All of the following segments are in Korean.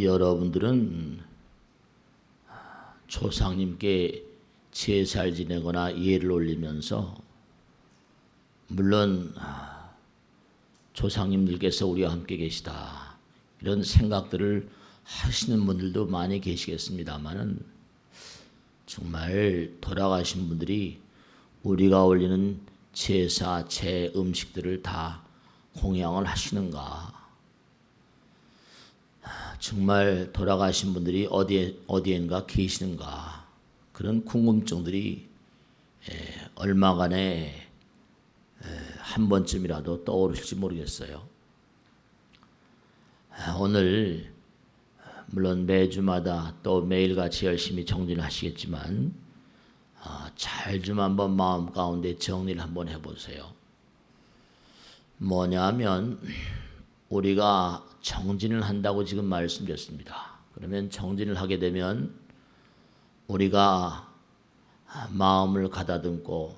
여러분들은 조상님께 제사를 지내거나 예를 올리면서 물론 조상님들께서 우리와 함께 계시다 이런 생각들을 하시는 분들도 많이 계시겠습니다만은 정말 돌아가신 분들이 우리가 올리는 제사, 제 음식들을 다 공양을 하시는가? 정말 돌아가신 분들이 어디엔가 계시는가? 그런 궁금증들이 얼마간에 한 번쯤이라도 떠오르실지 모르겠어요. 오늘 물론 매주마다 또 매일같이 열심히 정진을 하시겠지만 잘 좀 한번 마음 가운데 정리를 한번 해보세요. 뭐냐면 우리가 정진을 한다고 지금 말씀드렸습니다. 그러면 정진을 하게 되면 우리가 마음을 가다듬고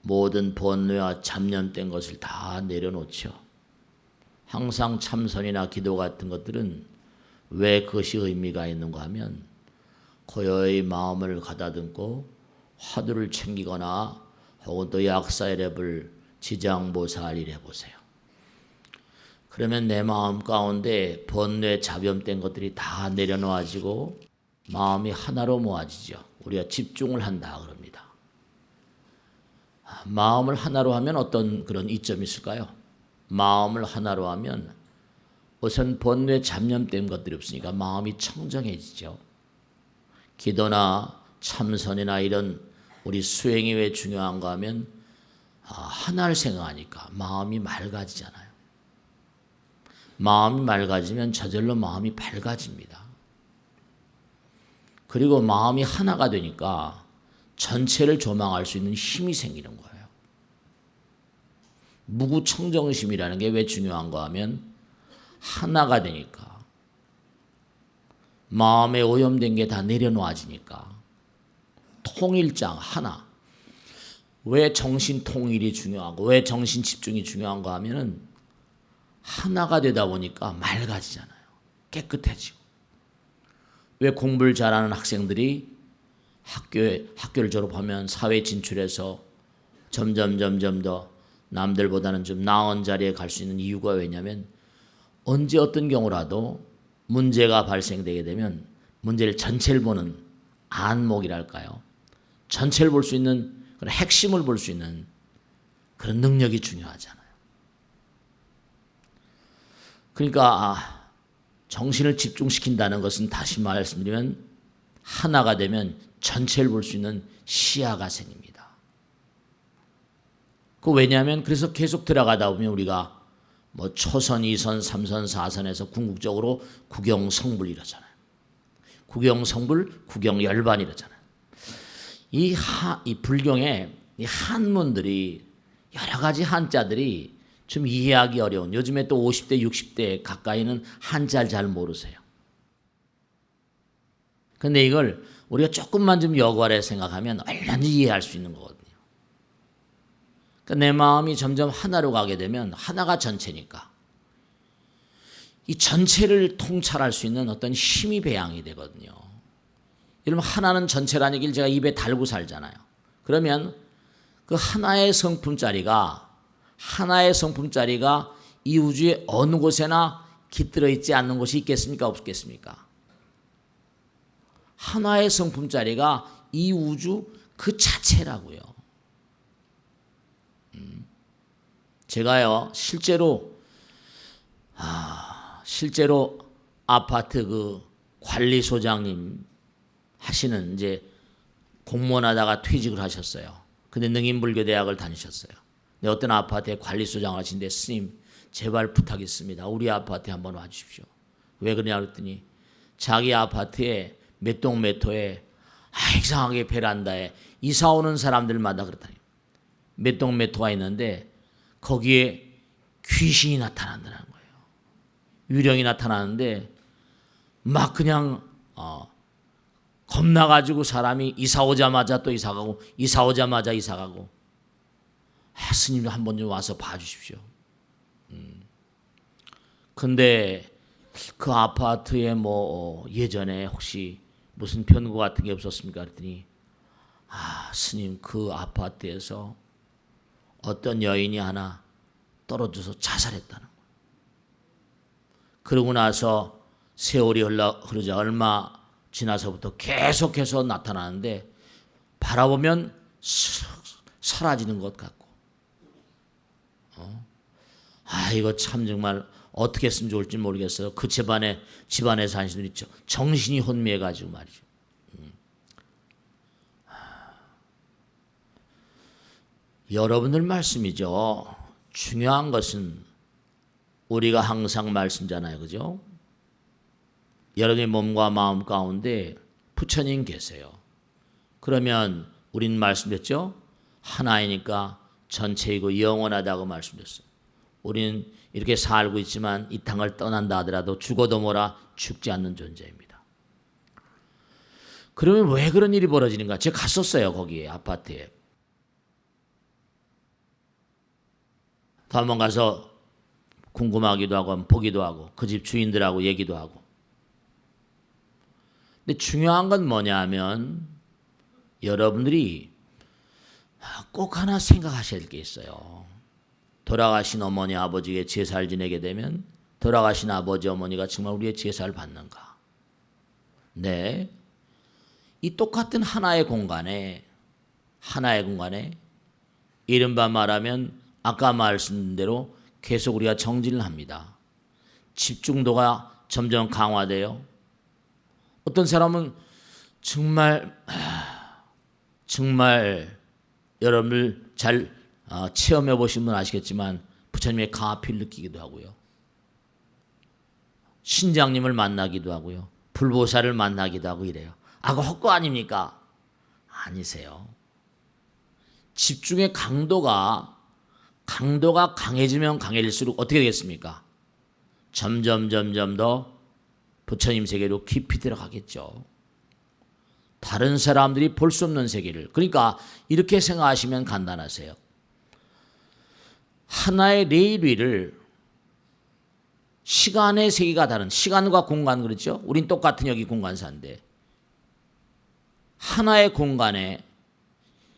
모든 번뇌와 잡념된 것을 다 내려놓죠. 항상 참선이나 기도 같은 것들은 왜 그것이 의미가 있는가 하면 고요히 마음을 가다듬고 화두를 챙기거나 혹은 또 약사일해볼 지장보살일 해보세요. 그러면 내 마음 가운데 번뇌 잡염된 것들이 다 내려놓아지고 마음이 하나로 모아지죠. 우리가 집중을 한다 그럽니다. 마음을 하나로 하면 어떤 그런 이점이 있을까요? 마음을 하나로 하면 우선 번뇌 잡념된 것들이 없으니까 마음이 청정해지죠. 기도나 참선이나 이런 우리 수행이 왜 중요한가 하면 하나를 생각하니까 마음이 맑아지잖아요. 마음이 맑아지면 저절로 마음이 밝아집니다. 그리고 마음이 하나가 되니까 전체를 조망할 수 있는 힘이 생기는 거예요. 무구청정심이라는 게 왜 중요한가 하면 하나가 되니까 마음에 오염된 게 다 내려놓아지니까 통일장 하나. 왜 정신 통일이 중요하고 왜 정신 집중이 중요한가 하면은 하나가 되다 보니까 맑아지잖아요. 깨끗해지고. 왜 공부를 잘하는 학생들이 학교를 졸업하면 사회 진출해서 점점 더 남들보다는 좀 나은 자리에 갈 수 있는 이유가 왜냐면 언제 어떤 경우라도 문제가 발생되게 되면 문제를 전체를 보는 안목이랄까요. 전체를 볼 수 있는 그런 핵심을 볼 수 있는 그런 능력이 중요하잖아요. 그러니까 정신을 집중시킨다는 것은 다시 말씀드리면 하나가 되면 전체를 볼 수 있는 시야가 생깁니다. 왜냐하면 그래서 계속 들어가다 보면 우리가 뭐 초선, 2선, 3선, 4선에서 궁극적으로 구경성불 이러잖아요. 구경성불, 구경열반 이러잖아요. 이 불경에 이 한문들이 여러 가지 한자들이 좀 이해하기 어려운 요즘에 또 50대, 60대 가까이는 한자를 잘 모르세요. 근데 이걸 우리가 조금만 좀 여과해 생각하면 얼마든지 이해할 수 있는 거거든요. 그러니까 내 마음이 점점 하나로 가게 되면 하나가 전체니까 이 전체를 통찰할 수 있는 어떤 힘이 배양이 되거든요. 여러분 하나는 전체라는 얘기를 제가 입에 달고 살잖아요. 그러면 그 하나의 성품짜리가 이 우주의 어느 곳에나 깃들어 있지 않는 곳이 있겠습니까? 없겠습니까? 하나의 성품짜리가 이 우주 그 자체라고요. 제가요 실제로 아파트 그 관리소장님 하시는 이제 공무원 하다가 퇴직을 하셨어요. 근데 능인불교대학을 다니셨어요. 근데 어떤 아파트에 관리소장 하신데 스님 제발 부탁있습니다. 우리 아파트에 한번 와주십시오. 왜 그러냐 그랬더니 자기 아파트에 몇 동 몇 호에 이상하게 베란다에 이사 오는 사람들마다 그렇다니 몇 동 몇 호가 있는데 거기에 귀신이 나타난다는 거예요. 유령이 나타나는데 막 그냥 겁나가지고 사람이 이사 오자마자 또 이사 가고 이사 오자마자 이사 가고 스님도 한번 좀 와서 봐주십시오. 근데 그 아파트에 뭐 예전에 혹시 무슨 변고 같은 게 없었습니까? 그랬더니 스님 그 아파트에서 어떤 여인이 하나 떨어져서 자살했다는 거예요. 그러고 나서 세월이 흐르자 얼마 지나서부터 계속해서 나타나는데 바라보면 사라지는 것 같고 이거 참 정말 어떻게 했으면 좋을지 모르겠어요. 그 집안에서 하시는 분 있죠. 정신이 혼미해가지고 말이죠. 여러분들 말씀이죠. 중요한 것은 우리가 항상 말씀잖아요. 그죠? 여러분의 몸과 마음 가운데 부처님 계세요. 그러면 우리는 말씀드렸죠. 하나이니까 전체이고 영원하다고 말씀드렸어요. 우리는 이렇게 살고 있지만 이 땅을 떠난다 하더라도 죽어도 뭐라 죽지 않는 존재입니다. 그러면 왜 그런 일이 벌어지는가? 제가 갔었어요. 거기에 아파트에. 한번 가서 궁금하기도 하고 보기도 하고 그 집 주인들하고 얘기도 하고. 근데 중요한 건 뭐냐 하면 여러분들이 꼭 하나 생각하셔야 될 게 있어요. 돌아가신 어머니 아버지에게 제사를 지내게 되면 돌아가신 아버지 어머니가 정말 우리의 제사를 받는가? 네. 이 똑같은 하나의 공간에 이른바 말하면 아까 말씀드린 대로 계속 우리가 정진을 합니다. 집중도가 점점 강화돼요. 어떤 사람은 정말 여러분들 잘 체험해 보신 분 아시겠지만 부처님의 가피를 느끼기도 하고요. 신장님을 만나기도 하고요. 불보살을 만나기도 하고 이래요. 그 헛거 아닙니까? 아니세요. 집중의 강도가 강해지면 강해질수록 어떻게 되겠습니까? 점점 더 부처님 세계로 깊이 들어가겠죠. 다른 사람들이 볼 수 없는 세계를. 그러니까 이렇게 생각하시면 간단하세요. 하나의 레일 위를 시간의 세계가 다른 시간과 공간 그렇죠? 우린 똑같은 여기 공간사인데 하나의 공간에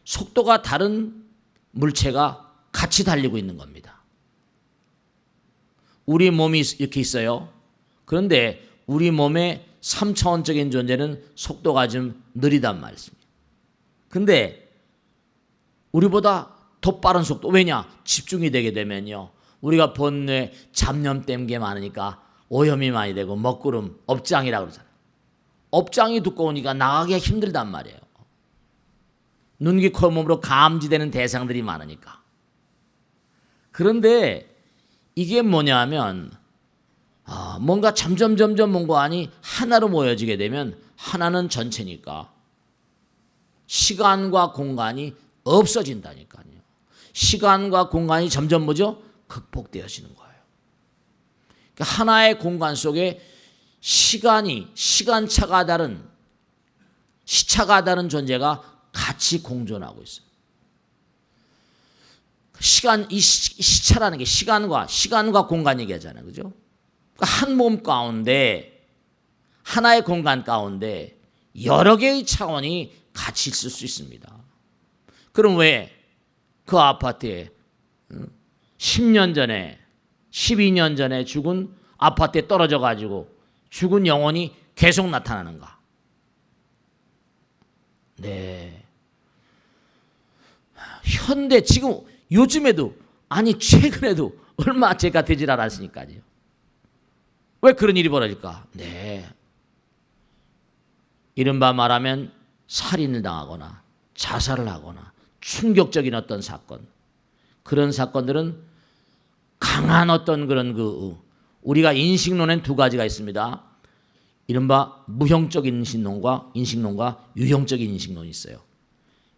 속도가 다른 물체가 같이 달리고 있는 겁니다. 우리 몸이 이렇게 있어요. 그런데 우리 몸의 3차원적인 존재는 속도가 좀 느리단 말입니다. 근데 우리보다 더 빠른 속도. 왜냐? 집중이 되게 되면요. 우리가 본뇌 잡념 때문에 게 많으니까 오염이 많이 되고 먹구름, 업장이라고 그러잖아요. 업장이 두꺼우니까 나가기가 힘들단 말이에요. 눈, 귀, 코, 몸으로 감지되는 대상들이 많으니까. 그런데 이게 뭐냐면 뭔가 점점 뭔가안이 하나로 모여지게 되면 하나는 전체니까 시간과 공간이 없어진다니까요. 시간과 공간이 점점 뭐죠? 극복되어지는 거예요. 그러니까 하나의 공간 속에 시간차가 다른 시차가 다른 존재가 같이 공존하고 있어요. 이 시차라는 게 시간과 공간 얘기하잖아요. 그죠? 그러니까 한 몸 가운데 하나의 공간 가운데 여러 개의 차원이 같이 있을 수 있습니다. 그럼 왜 그 아파트에 10년 전에 12년 전에 죽은 아파트에 떨어져 가지고 죽은 영혼이 계속 나타나는가? 네. 현대 지금 요즘에도 최근에도 얼마 제가 되질 않았으니까요. 왜 그런 일이 벌어질까? 네. 이른바 말하면 살인을 당하거나 자살을 하거나 충격적인 어떤 사건, 그런 사건들은 강한 어떤 그런 우리가 인식론엔 두 가지가 있습니다. 이른바 무형적인 인식론과 유형적인 인식론이 있어요.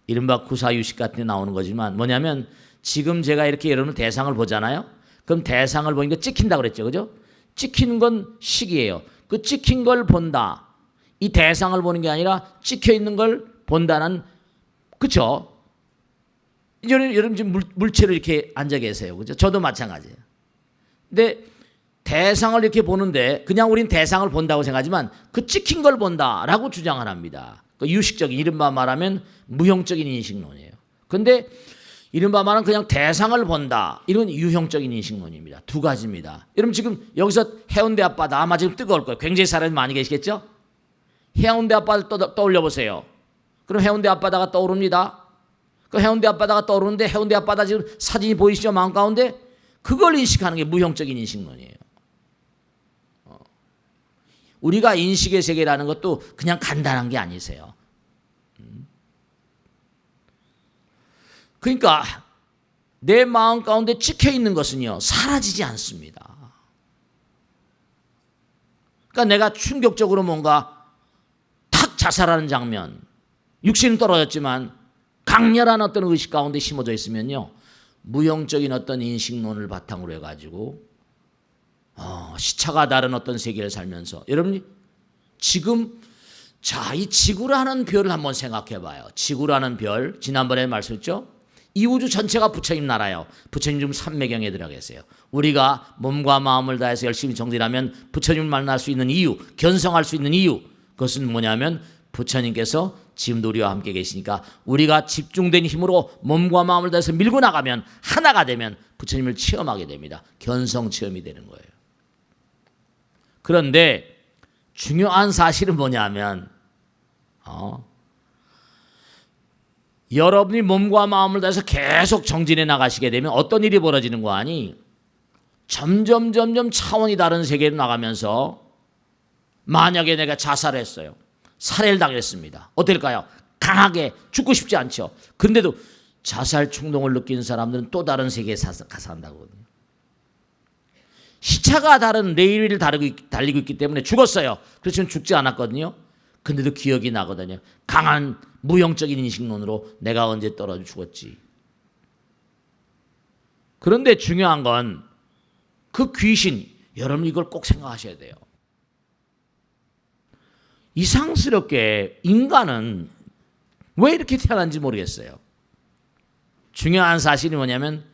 이른바 구사유식 같은 데 나오는 거지만 뭐냐면 지금 제가 이렇게 여러분 대상을 보잖아요. 그럼 대상을 보니까 찍힌다고 그랬죠. 그죠? 찍히는 건 식이에요. 그 찍힌 걸 본다. 이 대상을 보는 게 아니라 찍혀 있는 걸 본다는, 그렇죠? 여러분 지금 물체로 이렇게 앉아 계세요. 그죠? 저도 마찬가지예요. 근데 대상을 이렇게 보는데 그냥 우린 대상을 본다고 생각하지만 그 찍힌 걸 본다라고 주장을 합니다. 그 유식적인 이른바 말하면 무형적인 인식론이에요. 그런데 이른바 말하면 그냥 대상을 본다. 이런 유형적인 인식론입니다. 두 가지입니다. 여러분 지금 여기서 해운대 앞바다 아마 지금 뜨거울 거예요. 굉장히 사람이 많이 계시겠죠? 해운대 앞바다 떠올려 보세요. 그럼 해운대 앞바다가 떠오릅니다. 그 해운대 앞바다가 떠오르는데 해운대 앞바다 지금 사진이 보이시죠? 마음 가운데 그걸 인식하는 게 무형적인 인식론이에요. 우리가 인식의 세계라는 것도 그냥 간단한 게 아니세요. 그러니까 내 마음 가운데 찍혀 있는 것은요 사라지지 않습니다. 그러니까 내가 충격적으로 뭔가 탁 자살하는 장면, 육신은 떨어졌지만 강렬한 어떤 의식 가운데 심어져 있으면요 무형적인 어떤 인식론을 바탕으로 해가지고 시차가 다른 어떤 세계를 살면서 여러분이 지금 이 지구라는 별을 한번 생각해 봐요. 지구라는 별 지난번에 말씀했죠. 이 우주 전체가 부처님 나라예요. 부처님 지금 삼매경에 들어가 계세요. 우리가 몸과 마음을 다해서 열심히 정진하면 부처님을 만날 수 있는 이유, 견성할 수 있는 이유, 그것은 뭐냐면 부처님께서 지금도 우리와 함께 계시니까 우리가 집중된 힘으로 몸과 마음을 다해서 밀고 나가면 하나가 되면 부처님을 체험하게 됩니다. 견성 체험이 되는 거예요. 그런데 중요한 사실은 뭐냐면 여러분이 몸과 마음을 다해서 계속 정진해 나가시게 되면 어떤 일이 벌어지는 거 아니? 점점 차원이 다른 세계로 나가면서 만약에 내가 자살했어요. 살해를 당했습니다. 어떨까요? 강하게 죽고 싶지 않죠. 그런데도 자살 충동을 느끼는 사람들은 또 다른 세계에 가서 한다거든요. 시차가 다른 내일을 달리고 있기 때문에 죽었어요. 그렇지만 죽지 않았거든요. 근데도 기억이 나거든요. 강한 무형적인 인식론으로 내가 언제 떨어져 죽었지. 그런데 중요한 건 그 귀신, 여러분 이걸 꼭 생각하셔야 돼요. 이상스럽게 인간은 왜 이렇게 태어난지 모르겠어요. 중요한 사실이 뭐냐면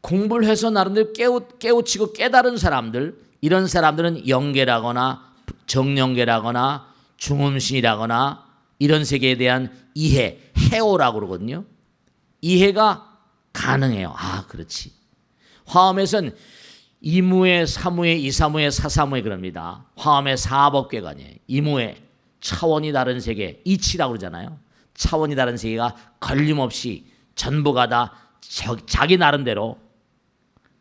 공부를 해서 나름대로 깨우치고 깨달은 사람들, 이런 사람들은 영계라거나 정령계라거나 중음신이라거나 이런 세계에 대한 이해, 해오라고 그러거든요. 이해가 가능해요. 그렇지. 화엄에서는 이무에, 사무에, 이사무에, 사사무에 그럽니다. 화엄의 사법계가 아니에요. 이무에 차원이 다른 세계, 이치라고 그러잖아요. 차원이 다른 세계가 걸림없이 전부가 다 자기 나름대로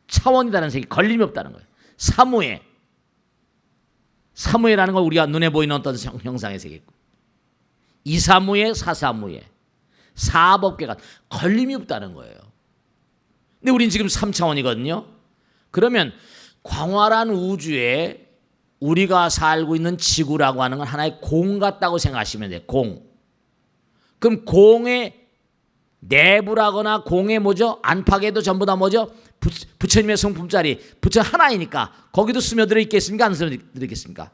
차원이 다른 세계, 걸림이 없다는 거예요. 사무에라는 건 우리가 눈에 보이는 어떤 형상의 세계고, 이사무에, 사사무에, 사법계가 걸림이 없다는 거예요. 근데 우린 지금 3차원이거든요. 그러면 광활한 우주에 우리가 살고 있는 지구라고 하는 건 하나의 공 같다고 생각하시면 돼요. 공. 그럼 공의 내부라거나 공의 뭐죠? 안팎에도 전부 다 뭐죠? 부처님의 성품자리, 부처 하나이니까 거기도 스며들어 있겠습니까? 안 스며들어 있겠습니까?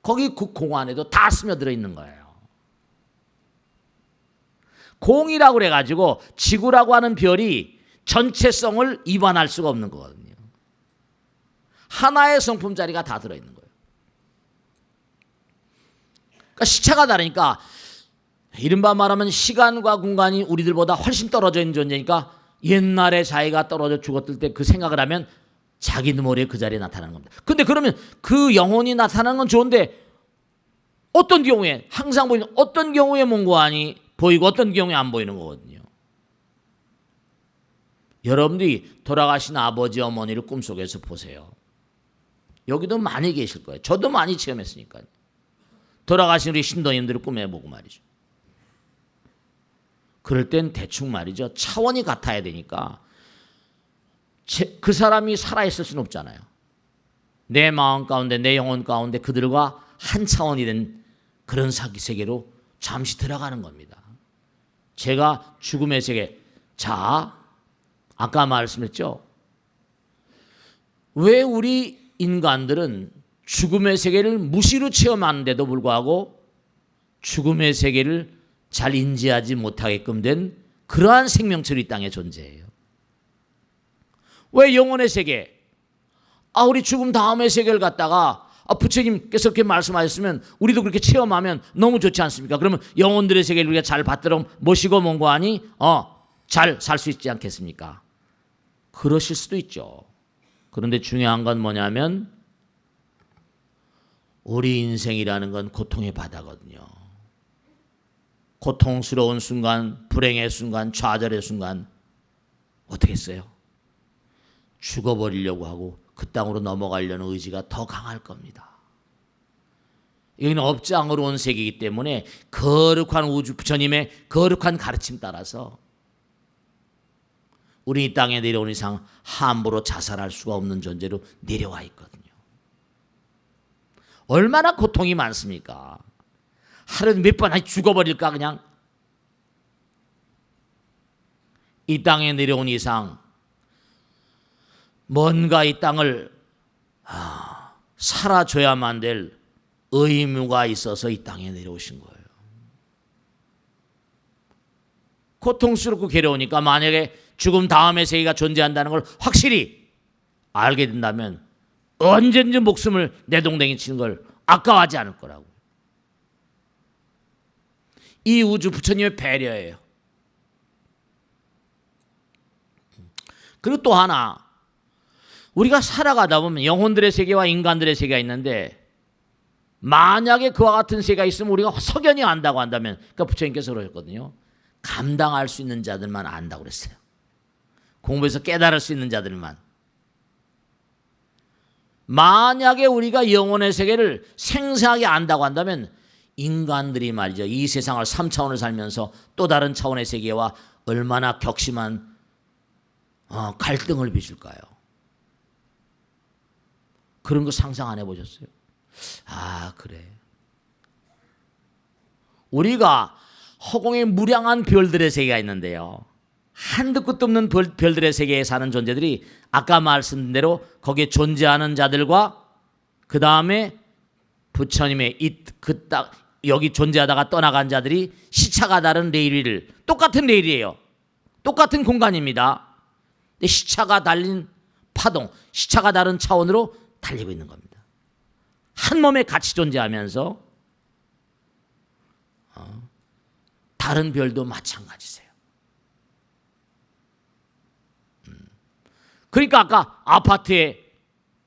거기 그 공 안에도 다 스며들어 있는 거예요. 공이라고 그래가지고 지구라고 하는 별이 전체성을 이반할 수가 없는 거거든요. 하나의 성품자리가 다 들어있는 거예요. 그러니까 시차가 다르니까 이른바 말하면 시간과 공간이 우리들보다 훨씬 떨어져 있는 존재니까 옛날에 자기가 떨어져 죽었을 때 그 생각을 하면 자기 머리에 그 자리에 나타나는 겁니다. 근데 그러면 그 영혼이 나타나는 건 좋은데 어떤 경우에 항상 보이는 어떤 경우에 뭔가안이 보이고 어떤 경우에 안 보이는 거거든요. 여러분들이 돌아가신 아버지 어머니를 꿈속에서 보세요. 여기도 많이 계실 거예요. 저도 많이 체험했으니까요. 돌아가신 우리 신도님들을 꿈에 보고 말이죠. 그럴 땐 대충 말이죠. 차원이 같아야 되니까 그 사람이 살아있을 수는 없잖아요. 내 마음 가운데 내 영혼 가운데 그들과 한 차원이 된 그런 세계로 잠시 들어가는 겁니다. 제가 죽음의 세계. 자, 아까 말씀했죠. 왜 우리 인간들은 죽음의 세계를 무시로 체험하는데도 불구하고 죽음의 세계를 잘 인지하지 못하게끔 된 그러한 생명체로 이 땅에 존재해요. 왜 영혼의 세계? 우리 죽음 다음의 세계를 갖다가 부처님께서 그렇게 말씀하셨으면 우리도 그렇게 체험하면 너무 좋지 않습니까? 그러면 영혼들의 세계를 우리가 잘 받도록 모시고 뭔고하니 잘 살 수 있지 않겠습니까? 그러실 수도 있죠. 그런데 중요한 건 뭐냐면 우리 인생이라는 건 고통의 바다거든요. 고통스러운 순간, 불행의 순간, 좌절의 순간 어떻게 했어요? 죽어버리려고 하고 그 땅으로 넘어가려는 의지가 더 강할 겁니다. 여기는 업장으로 온 세계이기 때문에 거룩한 우주 부처님의 거룩한 가르침 따라서 우리 이 땅에 내려온 이상 함부로 자살할 수가 없는 존재로 내려와 있거든요. 얼마나 고통이 많습니까? 하루에 몇 번 죽어버릴까 그냥. 이 땅에 내려온 이상 뭔가 이 땅을 살아줘야만 될 의무가 있어서 이 땅에 내려오신 거예요. 고통스럽고 괴로우니까 만약에 죽음 다음의 세계가 존재한다는 걸 확실히 알게 된다면 언제든지 목숨을 내동댕이 치는 걸 아까워하지 않을 거라고. 이 우주 부처님의 배려예요. 그리고 또 하나, 우리가 살아가다 보면 영혼들의 세계와 인간들의 세계가 있는데 만약에 그와 같은 세계가 있으면 우리가 석연히 안다고 한다면, 그러니까 부처님께서 그러셨거든요. 감당할 수 있는 자들만 안다고 그랬어요. 공부해서 깨달을 수 있는 자들만. 만약에 우리가 영혼의 세계를 생생하게 안다고 한다면 인간들이 말이죠, 이 세상을 3차원을 살면서 또 다른 차원의 세계와 얼마나 격심한 갈등을 빚을까요? 그런 거 상상 안 해보셨어요? 그래. 우리가 허공에 무량한 별들의 세계가 있는데요, 한도 끝도 없는 별들의 세계에 사는 존재들이 아까 말씀드린 대로 거기에 존재하는 자들과 그 다음에 부처님의 여기 존재하다가 떠나간 자들이 시차가 다른 레일을, 똑같은 레일이에요. 똑같은 공간입니다. 근데 시차가 달린 파동, 시차가 다른 차원으로 달리고 있는 겁니다. 한 몸에 같이 존재하면서 다른 별도 마찬가지세요. 그러니까 아까 아파트에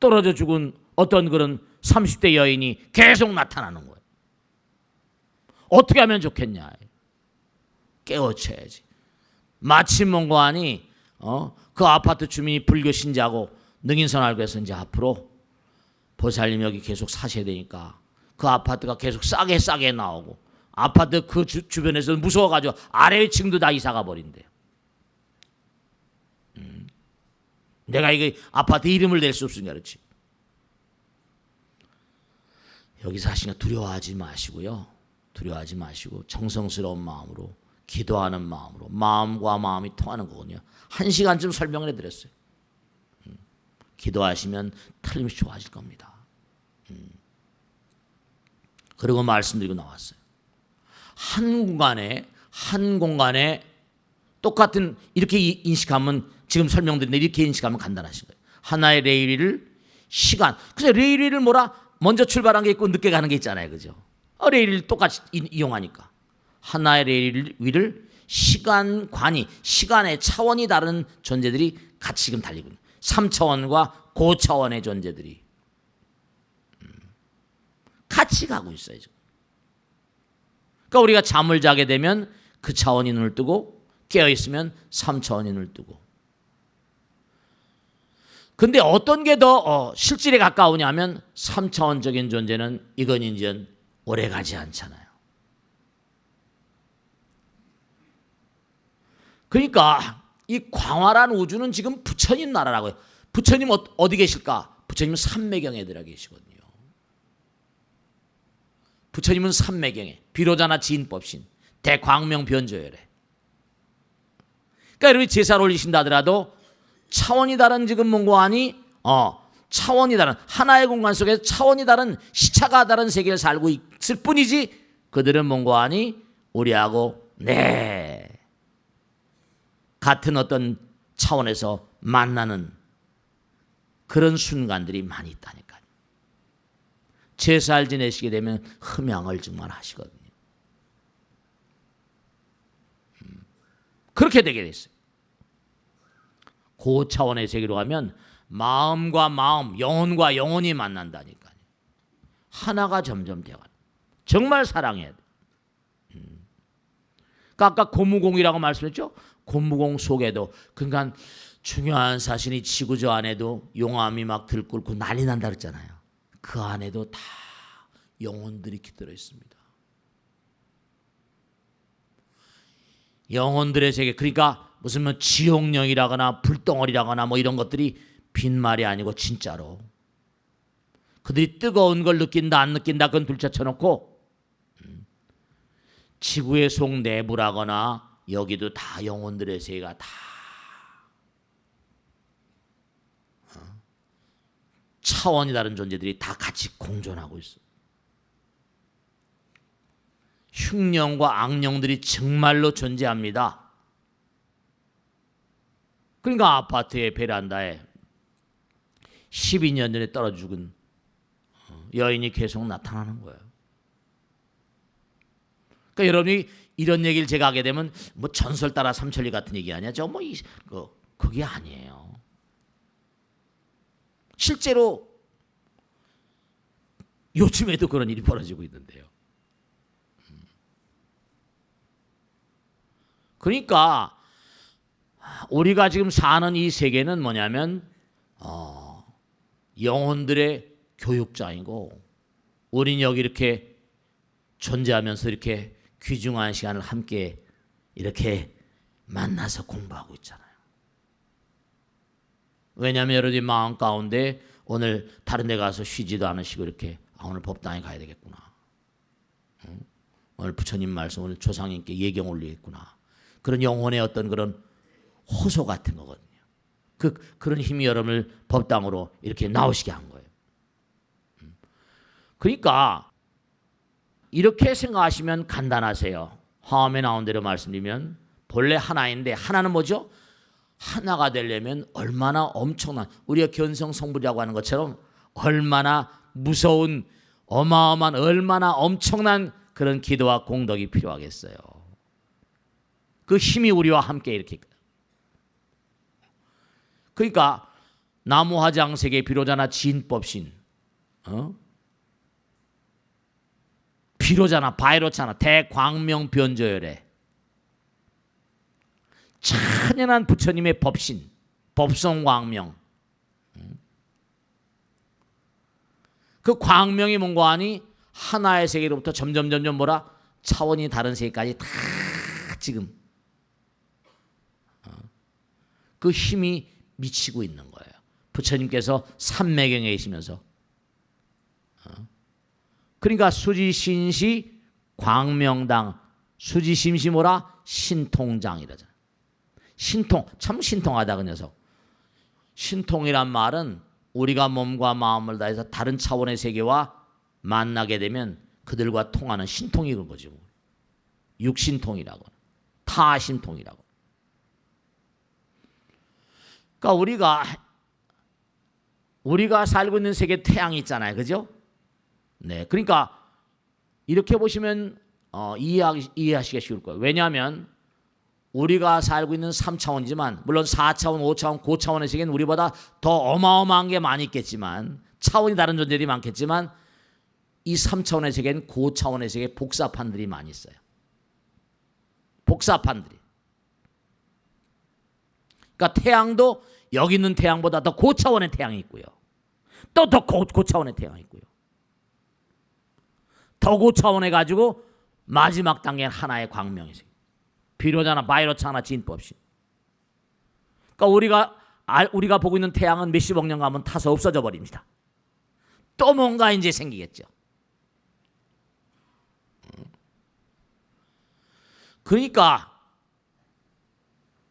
떨어져 죽은 어떤 그런 30대 여인이 계속 나타나는 거예요. 어떻게 하면 좋겠냐? 깨우쳐야지. 마침 뭔고 하니 그 아파트 주민이 불교 신자고 능인선 알고 해서 이제 앞으로 보살님 여기 계속 사셔야 되니까 그 아파트가 계속 싸게 나오고 아파트 그 주변에서 무서워가지고 아래층도 다 이사가 버린대요. 내가 이거 아파트 이름을 낼 수 없으니까 그렇지. 여기 사시니까 두려워하지 마시고요. 두려워하지 마시고 정성스러운 마음으로 기도하는 마음으로 마음과 마음이 통하는 거거든요. 1시간쯤 설명을 해드렸어요. 기도하시면 틀림없이 좋아질 겁니다. 그리고 말씀드리고 나왔어요. 한 공간에 똑같은 이렇게 인식하면 지금 설명드린 이렇게 인식하면 간단하신 거예요. 하나의 레일을 시간. 그래서 레일을 먼저 출발한 게 있고 늦게 가는 게 있잖아요, 그죠? 레일을 똑같이 이용하니까 하나의 레일 위를 시간관이, 시간의 차원이 다른 존재들이 같이 지금 달리고 있는 3차원과 고차원의 존재들이 같이 가고 있어요. 그러니까 우리가 잠을 자게 되면 그 차원이 눈을 뜨고 깨어있으면 3차원이 눈을 뜨고. 근데 어떤 게 더 실질에 가까우냐면 3차원적인 존재는 이건 이제 오래 가지 않잖아요. 그러니까 이 광활한 우주는 지금 부처님 나라라고요. 부처님 어디 계실까? 부처님은 삼매경에 들어 계시거든요. 부처님은 삼매경에 비로자나 지인법신 대광명변조열에. 그러니까 여러분이 제사를 올리신다 하더라도 차원이 다른 지금 뭔고하니 차원이 다른 하나의 공간 속에서 차원이 다른 시차가 다른 세계를 살고 있을 뿐이지 그들은 뭔고하니 우리하고 같은 어떤 차원에서 만나는 그런 순간들이 많이 있다니까요. 제사를 지내시게 되면 흠양을 정말 하시거든요. 그렇게 되게 됐어요. 그 차원의 세계로 가면 마음과 마음, 영혼과 영혼이 만난다니까요. 하나가 점점 되어가요. 정말 사랑해야 돼. 그러니까 아까 고무공이라고 말씀했죠. 고무공 속에도 그러니까 중요한 사신이 지구저 안에도 용암이 막 들끓고 난리 난다 그랬잖아요. 그 안에도 다 영혼들이 깃들어 있습니다. 영혼들의 세계, 그러니까 무슨 뭐 지옥령이라거나 불덩어리라거나 뭐 이런 것들이 빈말이 아니고 진짜로 그들이 뜨거운 걸 느낀다 안 느낀다 그건 둘째 쳐놓고 지구의 속 내부라거나 여기도 다 영혼들의 세계가 다 차원이 다른 존재들이 다 같이 공존하고 있어. 흉령과 악령들이 정말로 존재합니다. 그러니까 아파트의 베란다에 12년 전에 떨어져 죽은 여인이 계속 나타나는 거예요. 그러니까 여러분이 이런 얘기를 제가 하게 되면 뭐 전설 따라 삼천리 같은 얘기 아니야? 저 뭐 그게 아니에요. 실제로 요즘에도 그런 일이 벌어지고 있는데요. 그러니까 우리가 지금 사는 이 세계는 뭐냐면 영혼들의 교육장이고 우린 여기 이렇게 존재하면서 이렇게 귀중한 시간을 함께 이렇게 만나서 공부하고 있잖아요. 왜냐하면 여러분이 마음 가운데 오늘 다른 데 가서 쉬지도 않으시고 이렇게 오늘 법당에 가야 되겠구나. 오늘 부처님 말씀, 오늘 조상님께 예경 올리겠구나. 그런 영혼의 어떤 그런 호소 같은 거거든요. 그런 힘이 여러분을 법당으로 이렇게 나오시게 한 거예요. 그러니까 이렇게 생각하시면 간단하세요. 화엄에 나온 대로 말씀드리면 본래 하나인데 하나는 뭐죠? 하나가 되려면 얼마나 엄청난, 우리가 견성성불이라고 하는 것처럼 얼마나 무서운 어마어마한 얼마나 엄청난 그런 기도와 공덕이 필요하겠어요. 그 힘이 우리와 함께 이렇게. 그러니까 나무화장세계 비로자나 진법신, 비로자나 바이로차나 대광명변조열에 찬연한 부처님의 법신, 법성광명. 그 광명이 뭔가 하니 하나의 세계로부터 점점 뭐라 차원이 다른 세계까지 다 지금 그 힘이 미치고 있는 거예요. 부처님께서 삼매경에 계시면서 그러니까 수지신시 광명당, 수지심시 뭐라 신통장이라잖아요. 신통, 참 신통하다 그 녀석. 신통이란 말은 우리가 몸과 마음을 다해서 다른 차원의 세계와 만나게 되면 그들과 통하는 신통이 그런 거죠. 육신통이라고, 타신통이라고. 그러니까 우리가 살고 있는 세계 태양이 있잖아요, 그죠? 네, 그러니까 이렇게 보시면 이해하시기 쉬울 거예요. 왜냐하면 우리가 살고 있는 3차원이지만 물론 4차원, 5차원, 고차원의 세계는 우리보다 더 어마어마한 게 많이 있겠지만 차원이 다른 존재들이 많겠지만 이 3차원의 세계는 고차원의 세계에 복사판들이 많이 있어요. 복사판들이. 그러니까 태양도 여기 있는 태양보다 더 고차원의 태양이 있고요. 또 더 고차원의 태양이 있고요. 더 고차원해 가지고 마지막 단계는 하나의 광명이 세계. 비로자나 바이로차나 진법신. 그러니까 우리가 보고 있는 태양은 몇십억 년 가면 타서 없어져 버립니다. 또 뭔가 이제 생기겠죠. 그러니까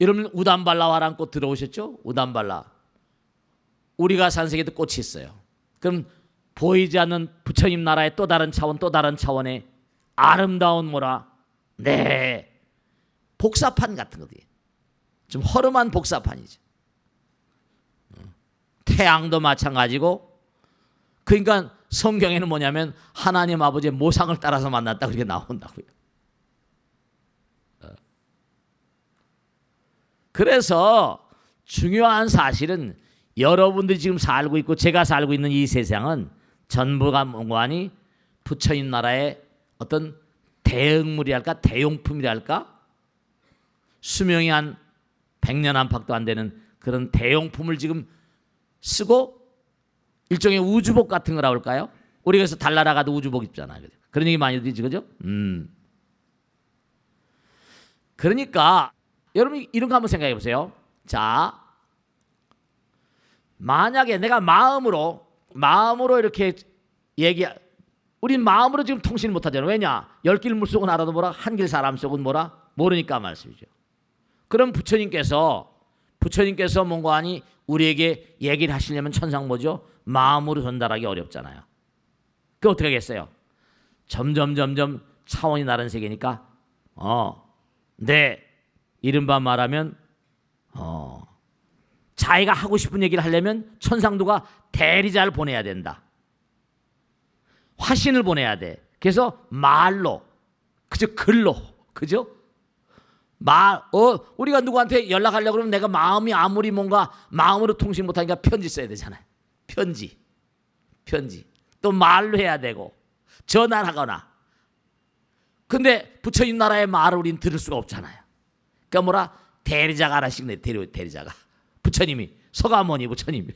여러분 우담발라와란 꽃 들어오셨죠? 우담발라. 우리가 산 세계도 꽃이 있어요. 그럼 보이지 않는 부처님 나라의 또 다른 차원, 또 다른 차원의 아름다운 뭐라? 네. 복사판 같은 거지. 좀 허름한 복사판이죠. 태양도 마찬가지고. 그러니까 성경에는 뭐냐면 하나님 아버지의 모상을 따라서 만났다 그렇게 나온다고요. 그래서 중요한 사실은 여러분들이 지금 살고 있고 제가 살고 있는 이 세상은 전부가 뭐니 부처님 나라의 어떤 대응물이랄까 대용품이랄까 수명이 한 100년 안팎도 안 되는 그런 대용품을 지금 쓰고 일종의 우주복 같은 거라고 할까요? 우리가 그래서 달나라 가도 우주복 입잖아요. 그런 얘기 많이 들리지 그죠? 그러니까 여러분 이런 거 한번 생각해 보세요. 자, 만약에 내가 마음으로 이렇게 우린 마음으로 지금 통신을 못하잖아요. 왜냐? 10길 물속은 알아도 뭐라 한 길 사람 속은 뭐라 모르니까 말씀이죠. 그럼 부처님께서 뭔가 하니 우리에게 얘기를 하시려면 천상 뭐죠? 마음으로 전달하기 어렵잖아요. 그 어떻게 하겠어요? 점점 차원이 다른 세계니까 이른바 말하면 자기가 하고 싶은 얘기를 하려면 천상도가 대리자를 보내야 된다. 화신을 보내야 돼. 그래서 말로, 그죠? 글로, 그죠? 우리가 누구한테 연락하려고 그러면 내가 마음이 아무리 뭔가 마음으로 통신 못하니까 편지 써야 되잖아요. 편지. 또 말로 해야 되고, 전화를 하거나. 근데 부처님 나라의 말을 우린 들을 수가 없잖아요. 그러니까 뭐라? 대리자가 하나씩 내, 대리자가. 부처님이, 서가모니 부처님이,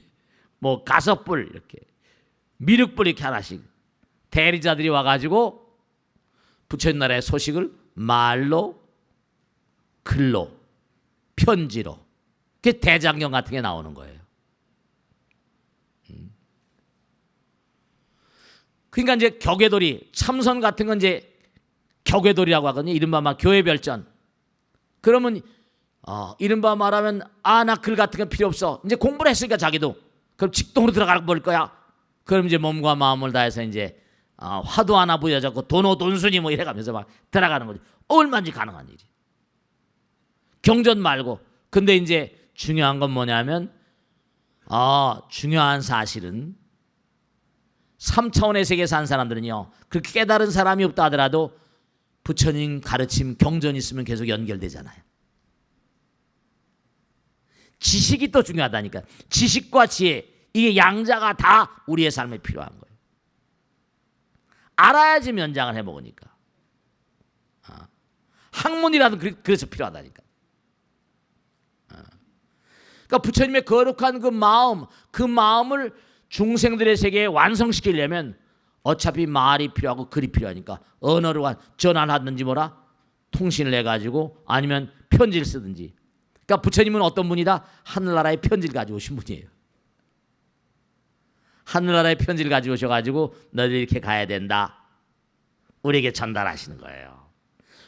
뭐 가섭불 이렇게, 미륵불 이렇게 하나씩. 대리자들이 와가지고 부처님 나라의 소식을 말로, 글로, 편지로, 그게 대장경 같은 게 나오는 거예요. 그러니까 이제 격외돌이, 참선 같은 건 이제 격외돌이라고 하거든요. 이른바 막 교회별전. 그러면 이른바 말하면 나 글 같은 건 필요 없어. 이제 공부를 했으니까 자기도. 그럼 직동으로 들어갈 거야. 그럼 이제 몸과 마음을 다해서 이제 화도 하나 부여잡고 돈순이 뭐 이래가면서 막 들어가는 거지. 얼마든지 가능한 일이. 경전 말고. 근데 이제 중요한 건 뭐냐면 중요한 사실은 3차원의 세계에 산 사람들은요. 그렇게 깨달은 사람이 없다 하더라도 부처님 가르침 경전이 있으면 계속 연결되잖아요. 지식이 또 중요하다니까. 지식과 지혜 이게 양자가 다 우리의 삶에 필요한 거예요. 알아야지 면장을 해먹으니까. 학문이라도 그래서 필요하다니까. 그러니까 부처님의 거룩한 그 마음을 중생들의 세계에 완성시키려면 어차피 말이 필요하고 글이 필요하니까 언어로 전환을 하든지 뭐라 통신을 해가지고 아니면 편지를 쓰든지. 그러니까 부처님은 어떤 분이다? 하늘나라의 편지를 가지고 오신 분이에요. 하늘나라의 편지를 가지고 오셔가지고 너희들 이렇게 가야 된다. 우리에게 전달하시는 거예요.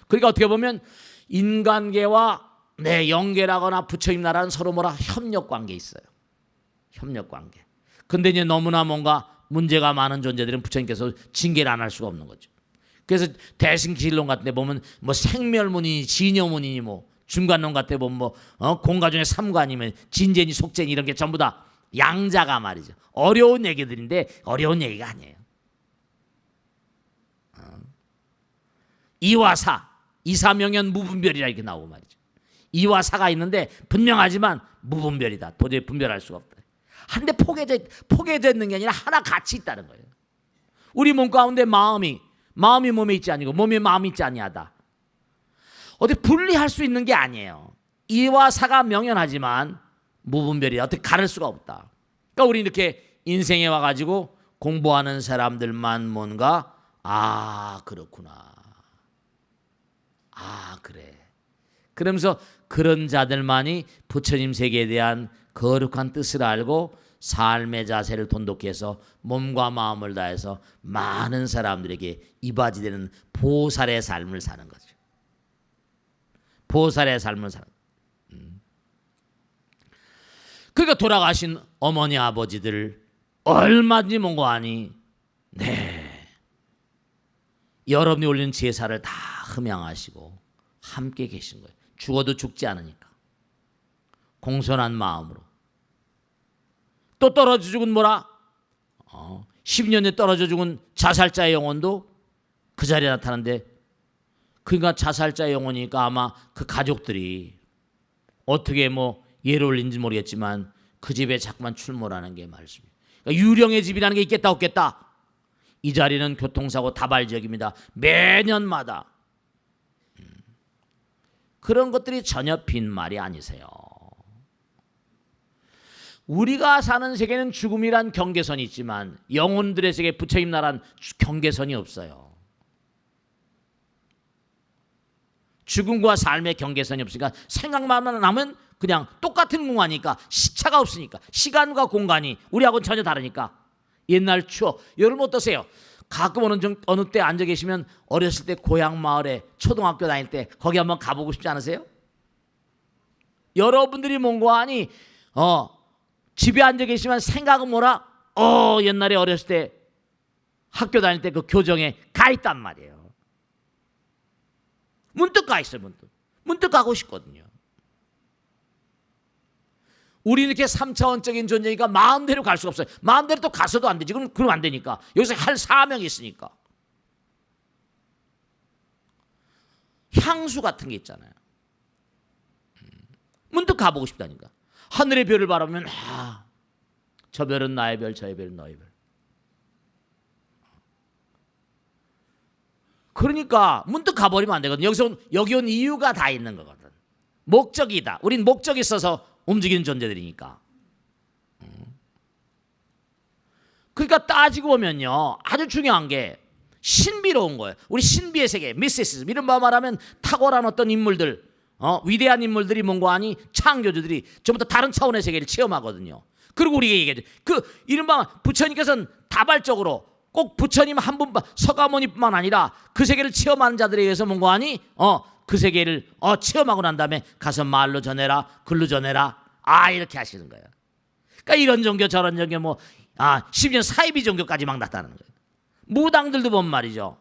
그러니까 어떻게 보면 인간계와 영계라거나 부처님 나라는 서로 뭐라 협력관계에 있어요. 협력관계. 근데 이제 너무나 뭔가 문제가 많은 존재들은 부처님께서 징계를 안 할 수가 없는 거죠. 그래서 대승기일론 같은 데 보면 뭐 생멸문이니 진여문이니 뭐 중간론 같은 데 보면 뭐 공가 중에 삼관이면 진제니 속제니 이런 게 전부 다 양자가 말이죠. 어려운 얘기들인데 어려운 얘기가 아니에요. 이와 사, 이사명연 무분별이라 이렇게 나오고 말이죠. 이와 사가 있는데 분명하지만 무분별이다. 도저히 분별할 수가 없다. 한데 포개져 있는 게 아니라 하나 같이 있다는 거예요. 우리 몸 가운데 마음이 몸에 있지 아니고 몸에 마음이 있지 아니하다. 어떻게 분리할 수 있는 게 아니에요. 이와 사가 명연하지만 무분별이다. 어떻게 가를 수가 없다. 그러니까 우리 이렇게 인생에 와가지고 공부하는 사람들만 뭔가 그렇구나. 그래. 그러면서 그런 자들만이 부처님 세계에 대한 거룩한 뜻을 알고 삶의 자세를 돈독히 해서 몸과 마음을 다해서 많은 사람들에게 이바지되는 보살의 삶을 사는 거죠. 보살의 삶을 사는 거죠. 그러니까 돌아가신 어머니 아버지들 얼마든지 뭔가 하니 여러분이 올린 제사를 다 흠양하시고 함께 계신 거예요. 죽어도 죽지 않으니까 공손한 마음으로 또 떨어져 죽은 뭐라? 10년에 떨어져 죽은 자살자의 영혼도 그 자리에 나타나는데, 그러니까 자살자의 영혼이니까 아마 그 가족들이 어떻게 뭐 예를 올린지 모르겠지만 그 집에 자꾸만 출몰하는 게 말씀이에요. 그러니까 유령의 집이라는 게 있겠다 없겠다? 이 자리는 교통사고 다발 지역입니다. 매년마다. 그런 것들이 전혀 빈말이 아니세요. 우리가 사는 세계는 죽음이란 경계선이 있지만 영혼들의 세계, 부처님 나라는 경계선이 없어요. 죽음과 삶의 경계선이 없으니까 생각만 하면 그냥 똑같은 공간이니까 시차가 없으니까, 시간과 공간이 우리하고는 전혀 다르니까. 옛날 추억, 여러분 어떠세요? 가끔 어느 때 앉아 계시면 어렸을 때 고향 마을에 초등학교 다닐 때 거기 한번 가보고 싶지 않으세요? 여러분들이 뭔가 하니 집에 앉아 계시면 생각은 뭐라? 옛날에 어렸을 때 학교 다닐 때 그 교정에 가 있단 말이에요. 문득 가 있어요. 문득 가고 싶거든요. 우리는 이렇게 3차원적인 존재니까 마음대로 갈 수가 없어요. 마음대로 또 가서도 안 되지. 그럼 안 되니까. 여기서 할 사명이 있으니까. 향수 같은 게 있잖아요. 문득 가보고 싶다니까. 하늘의 별을 바라보면 저 별은 나의 별, 저의 별은 너의 별. 그러니까 문득 가버리면 안 되거든. 여기 온 이유가 다 있는 거거든. 목적이다. 우린 목적이 있어서 움직이는 존재들이니까. 그러니까 따지고 보면요, 아주 중요한 게 신비로운 거예요. 우리 신비의 세계, 미스티시즘, 이런 말하면 탁월한 어떤 인물들, 위대한 인물들이 뭔가 하니 창조주들이 전부 다 다른 차원의 세계를 체험하거든요. 그리고 우리가 얘기하죠. 이른바 부처님께서는 다발적으로 꼭 부처님 한 분만, 서가모니뿐만 아니라 그 세계를 체험하는 자들에 의해서 뭔가 하니 그 세계를 체험하고 난 다음에 가서 말로 전해라, 글로 전해라, 이렇게 하시는 거예요. 그러니까 이런 종교 저런 종교 심지어 사이비 종교까지 막 나타나는 거예요. 무당들도 보면 말이죠.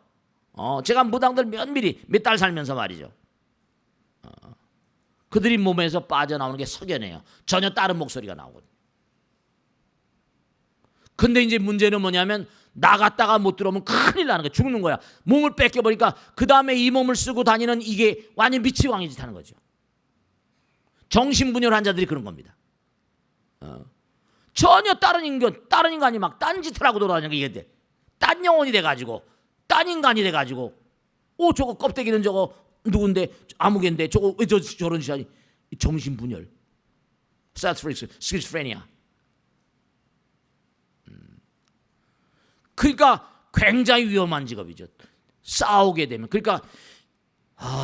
제가 무당들 몇 달 살면서 말이죠. 그들이 몸에서 빠져나오는 게 석연해요. 전혀 다른 목소리가 나오거든요. 근데 이제 문제는 뭐냐면 나갔다가 못 들어오면 큰일 나는 거야. 죽는 거야. 몸을 뺏겨버리니까 그 다음에 이 몸을 쓰고 다니는 이게 완전 미치광이 짓 하는 거죠. 정신분열 환자들이 그런 겁니다. 전혀 다른 인간이 막 딴 짓을 하고 돌아다니는 게 이게 돼. 딴 영혼이 돼가지고, 딴 인간이 돼가지고, 저거 껍데기는 저거 누군데, 아무개인데, 저거 왜 저런 짓 하니? 정신분열. 스키즈프레니아. 그러니까 굉장히 위험한 직업이죠. 싸우게 되면. 그러니까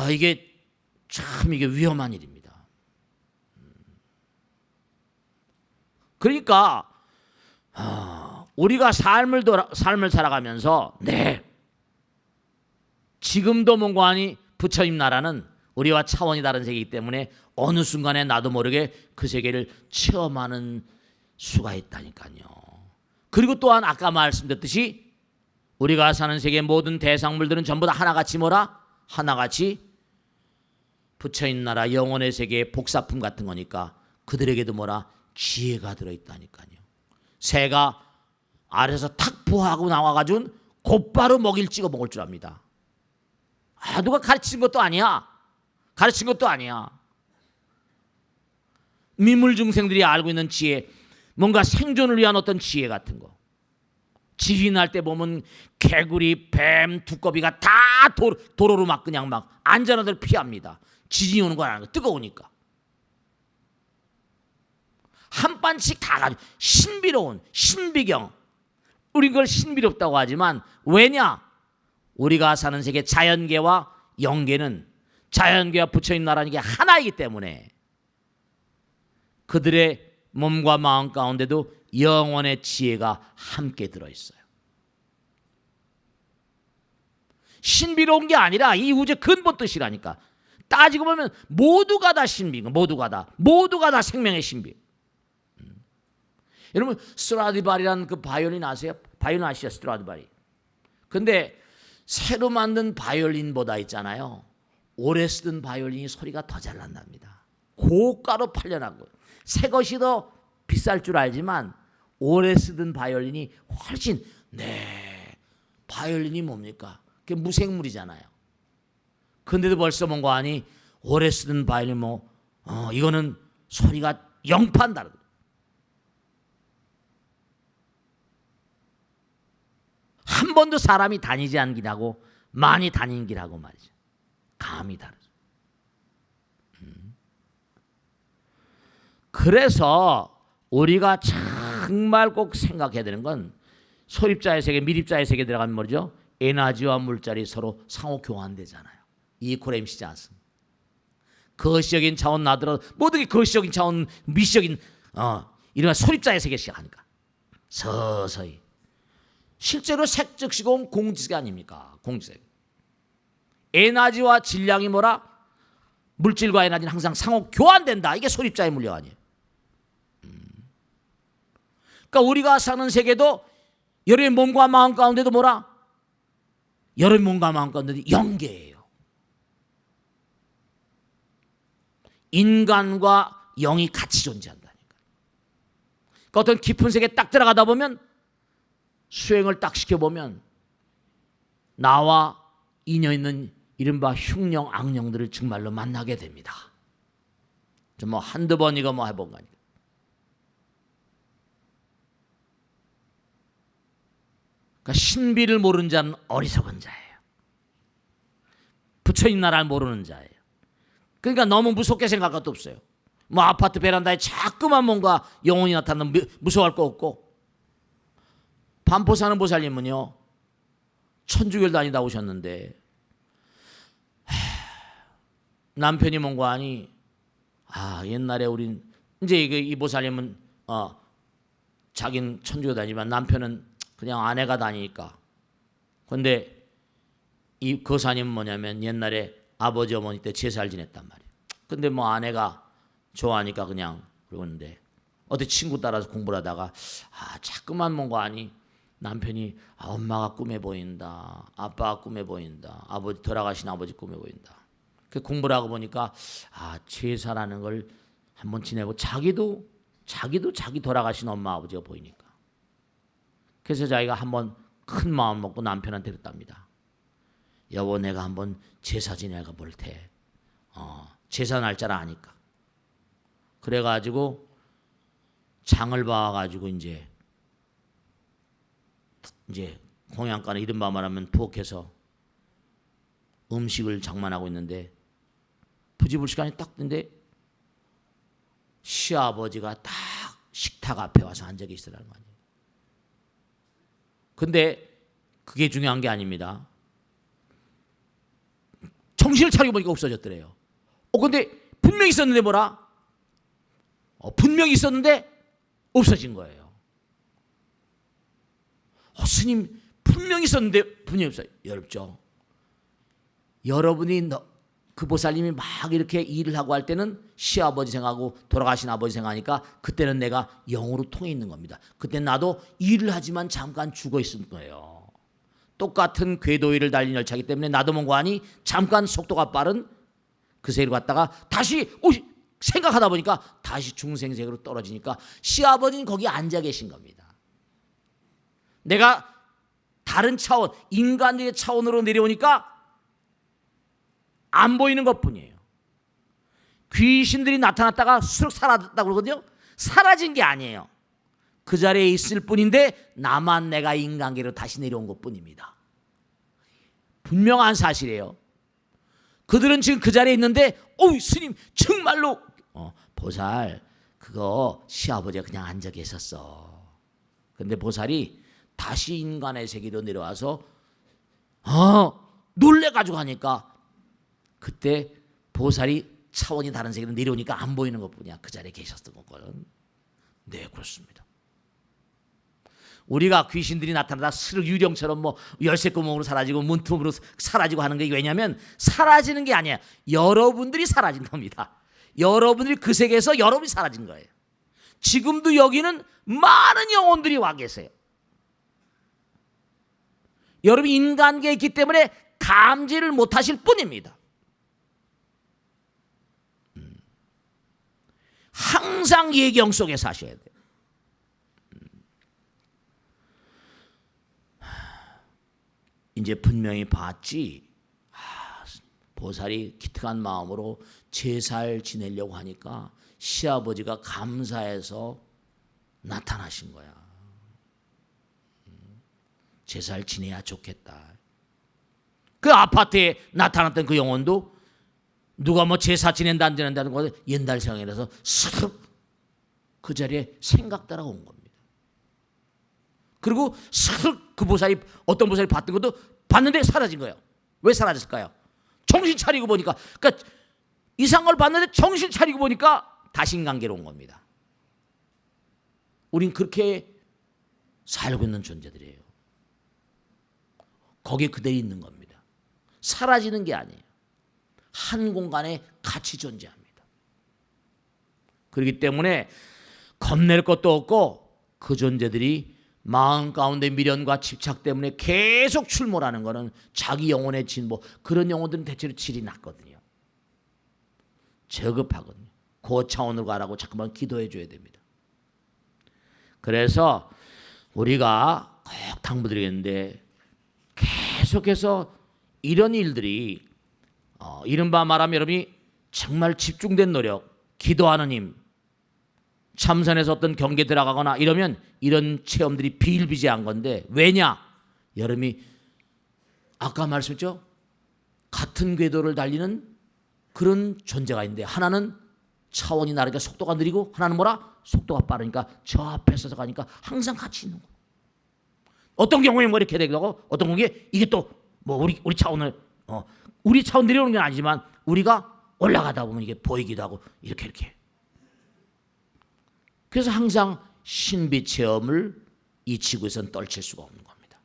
이게 참 위험한 일입니다. 그러니까 우리가 삶을 살아가면서 지금도 뭔가 하니 부처님 나라는 우리와 차원이 다른 세계이기 때문에 어느 순간에 나도 모르게 그 세계를 체험하는 수가 있다니까요. 그리고 또한 아까 말씀드렸듯이 우리가 사는 세계의 모든 대상물들은 전부 다 하나같이 하나같이 부처님 나라 영혼의 세계의 복사품 같은 거니까 그들에게도 지혜가 들어있다니까요. 새가 알에서 탁 부화하고 나와가지고 곧바로 먹이를 찍어 먹을 줄 압니다. 누가 가르친 것도 아니야. 미물 중생들이 알고 있는 지혜, 뭔가 생존을 위한 어떤 지혜 같은 거. 지진 날 때 보면 개구리, 뱀, 두꺼비가 다 도로로 막 그냥 막 안전한 데를 피합니다. 지진이 오는 거 아니야. 뜨거우니까. 한 반씩 다 가지고 신비로운 신비경. 우리 그걸 신비롭다고 하지만 왜냐? 우리가 사는 세계 자연계와 영계는 자연계와 부처님 나라는 게 하나이기 때문에 그들의 몸과 마음 가운데도 영원의 지혜가 함께 들어있어요. 신비로운 게 아니라 이 우주의 근본 뜻이라니까. 따지고 보면 모두가 다 신비인 거. 모두가 다 생명의 신비. 여러분 스트라디바리라는 그 바이올린 아세요? 바이올린 아시죠? 스트라디바리. 근데 새로 만든 바이올린보다 있잖아요, 오래 쓰던 바이올린이 소리가 더 잘 난답니다. 고가로 팔려난 거예요. 새 것이 더 비쌀 줄 알지만 오래 쓰던 바이올린이 훨씬 바이올린이 뭡니까? 그게 무생물이잖아요. 근데도 벌써 뭔가 하니 오래 쓰던 바이올린 이거는 소리가 영판 다르다. 한 번도 사람이 다니지 않은 길하고 많이 다닌 길하고 말이죠. 감이 다르죠. 그래서 우리가 정말 꼭 생각해야 되는 건 소립자의 세계, 미립자의 세계에 들어가면 뭐죠? 에너지와 물질이 서로 상호 교환되잖아요. 이코렘시지 않습니다. 거시적인 차원 나더러 모든 게 거시적인 차원, 미시적인 이런 소립자의 세계 시작하니까 서서히 실제로 색적 시공 공지가 아닙니까? 공지세. 에너지와 질량이 뭐라? 물질과 에너지는 항상 상호 교환된다. 이게 소립자의 물력 아니에요. 그러니까 우리가 사는 세계도 여러분의 몸과 마음 가운데도 뭐라? 여러분의 몸과 마음 가운데도 영계예요. 인간과 영이 같이 존재한다니까. 그러니까 어떤 깊은 세계에 딱 들어가다 보면 수행을 딱 시켜보면 나와 인연 있는 이른바 흉령, 악령들을 정말로 만나게 됩니다. 좀 한두 번 이거 해본 거 아니에요. 그러니까 신비를 모르는 자는 어리석은 자예요. 부처님 나라를 모르는 자예요. 그러니까 너무 무섭게 생각할 것도 없어요. 아파트 베란다에 자꾸만 뭔가 영혼이 나타나면 무서워할 거 없고, 반포 사는 보살님은요 천주교를 다니다 오셨는데 남편이 뭔가 하니 옛날에 우린 이제 이 보살님은 자기는 천주교 다니지만 남편은 그냥 아내가 다니니까. 그런데 이 거사님은 뭐냐면 옛날에 아버지 어머니 때 제사를 지냈단 말이에요. 근데 아내가 좋아하니까 그냥 그러는데 어디 친구 따라서 공부를 하다가 자꾸만 뭔가 하니 남편이 엄마가 꿈에 보인다, 아빠가 꿈에 보인다, 돌아가신 아버지 꿈에 보인다. 그 공부를 하고 보니까 제사라는 걸 한번 지내고 자기도 자기 돌아가신 엄마 아버지가 보이니까. 그래서 자기가 한번 큰 마음 먹고 남편한테 그랬답니다. 여보, 내가 한번 제사 지내가 볼 테. 제사 날짜를 아니까. 그래가지고 장을 봐가지고 이제 공양간에 이른바 말하면 부엌에서 음식을 장만하고 있는데 부집을 시간이 딱 됐는데 시아버지가 딱 식탁 앞에 와서 앉아 계시더라는 거 아니에요. 근데 그게 중요한 게 아닙니다. 정신을 차리고 보니까 없어졌더래요. 근데 분명히 있었는데 뭐라? 분명히 있었는데 없어진 거예요. 스님 분명히 있었는데 분명히 없어요. 여럽죠. 여러분이 그 보살님이 막 이렇게 일을 하고 할 때는 시아버지 생각하고 돌아가신 아버지 생각하니까 그때는 내가 영으로 통해 있는 겁니다. 그때 나도 일을 하지만 잠깐 죽어 있을 거예요. 똑같은 궤도위를 달린 열차기 때문에 나도 뭔가 하니 잠깐 속도가 빠른 그 세계로 갔다가 다시 생각하다 보니까 다시 중생세계로 떨어지니까 시아버지는 거기 앉아 계신 겁니다. 내가 다른 차원, 인간의 차원으로 내려오니까 안 보이는 것뿐이에요. 귀신들이 나타났다가 쑥 사라졌다고 그러거든요. 사라진 게 아니에요. 그 자리에 있을 뿐인데 나만 내가 인간계로 다시 내려온 것뿐입니다. 분명한 사실이에요. 그들은 지금 그 자리에 있는데 스님 정말로 보살 그거 시아버지가 그냥 앉아 계셨어. 근데 보살이 다시 인간의 세계로 내려와서 놀래가지고 하니까 그때 보살이 차원이 다른 세계로 내려오니까 안 보이는 것뿐이야. 그 자리에 계셨던 거거든. 네, 그렇습니다. 우리가 귀신들이 나타나다 스르 유령처럼 열쇠 구멍으로 사라지고 문틈으로 사라지고 하는 게 왜냐하면 사라지는 게 아니에요. 여러분들이 사라진 겁니다. 여러분들이 그 세계에서 여러분이 사라진 거예요. 지금도 여기는 많은 영혼들이 와 계세요. 여러분이 인간계에 있기 때문에 감지를 못하실 뿐입니다. 항상 예경 속에 사셔야 돼요. 이제 분명히 봤지. 보살이 기특한 마음으로 제사를 지내려고 하니까 시아버지가 감사해서 나타나신 거야. 제사를 지내야 좋겠다. 그 아파트에 나타났던 그 영혼도 누가 뭐 제사 지낸다 안 지낸다는 거 옛날 생각이라서 슥 그 자리에 생각 따라 온 겁니다. 그리고 슥 그 보살이 어떤 보살이 봤던 것도 봤는데 사라진 거예요. 왜 사라졌을까요? 정신 차리고 보니까, 그러니까 이상한 걸 봤는데 정신 차리고 보니까 다신관계로 온 겁니다. 우린 그렇게 살고 있는 존재들이에요. 거기에 그대로 있는 겁니다. 사라지는 게 아니에요. 한 공간에 같이 존재합니다. 그렇기 때문에 겁낼 것도 없고 그 존재들이 마음 가운데 미련과 집착 때문에 계속 출몰하는 것은 자기 영혼의 진보, 그런 영혼들은 대체로 질이 낮거든요. 저급하거든요. 그 차원으로 가라고 자꾸만 기도해 줘야 됩니다. 그래서 우리가 꼭 당부드리겠는데 계속해서 이런 일들이 이른바 말하면 여러분이 정말 집중된 노력, 기도하는 힘, 참선에서 어떤 경계 들어가거나 이러면 이런 체험들이 비일비재한 건데, 왜냐? 여러분이 아까 말씀했죠? 같은 궤도를 달리는 그런 존재가 있는데 하나는 차원이 다르니까 속도가 느리고 하나는 뭐라? 속도가 빠르니까 저 앞에 서서 가니까 항상 같이 있는 거예요. 어떤 경우에 뭐 이렇게 되기도 하고 어떤 경우에 이게 또 뭐 우리 차원을 우리 차원 내려오는 건 아니지만 우리가 올라가다 보면 이게 보이기도 하고 이렇게 그래서 항상 신비 체험을 이 지구에서는 떨칠 수가 없는 겁니다.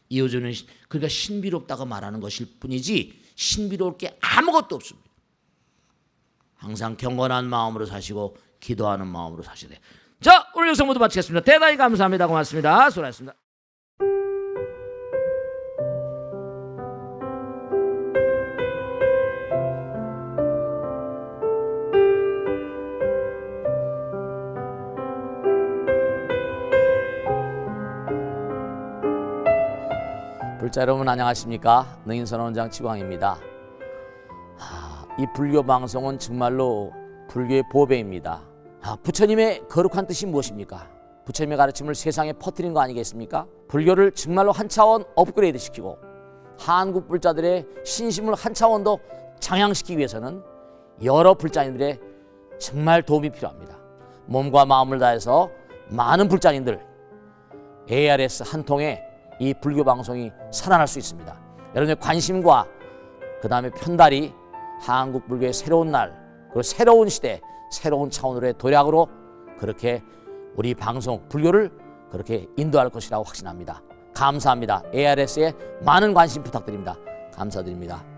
이호주는 그러니까 신비롭다고 말하는 것일 뿐이지 신비로울 게 아무것도 없습니다. 항상 경건한 마음으로 사시고 기도하는 마음으로 사셔야 돼요. 자, 오늘 영상 모두 마치겠습니다. 대단히 감사합니다. 고맙습니다. 수고하셨습니다. 불자 여러분 안녕하십니까? 능인선원장 치광입니다. 이 불교 방송은 정말로 불교의 보배입니다. 부처님의 거룩한 뜻이 무엇입니까? 부처님의 가르침을 세상에 퍼뜨린 거 아니겠습니까? 불교를 정말로 한 차원 업그레이드 시키고 한국 불자들의 신심을 한 차원 더 장양시키기 위해서는 여러 불자님들의 정말 도움이 필요합니다. 몸과 마음을 다해서 많은 불자님들 ARS 한 통에 이 불교 방송이 살아날 수 있습니다. 여러분의 관심과 그 다음에 편달이 한국 불교의 새로운 날, 그리고 새로운 시대, 새로운 차원으로의 도약으로 그렇게 우리 방송 불교를 그렇게 인도할 것이라고 확신합니다. 감사합니다. ARS에 많은 관심 부탁드립니다. 감사드립니다.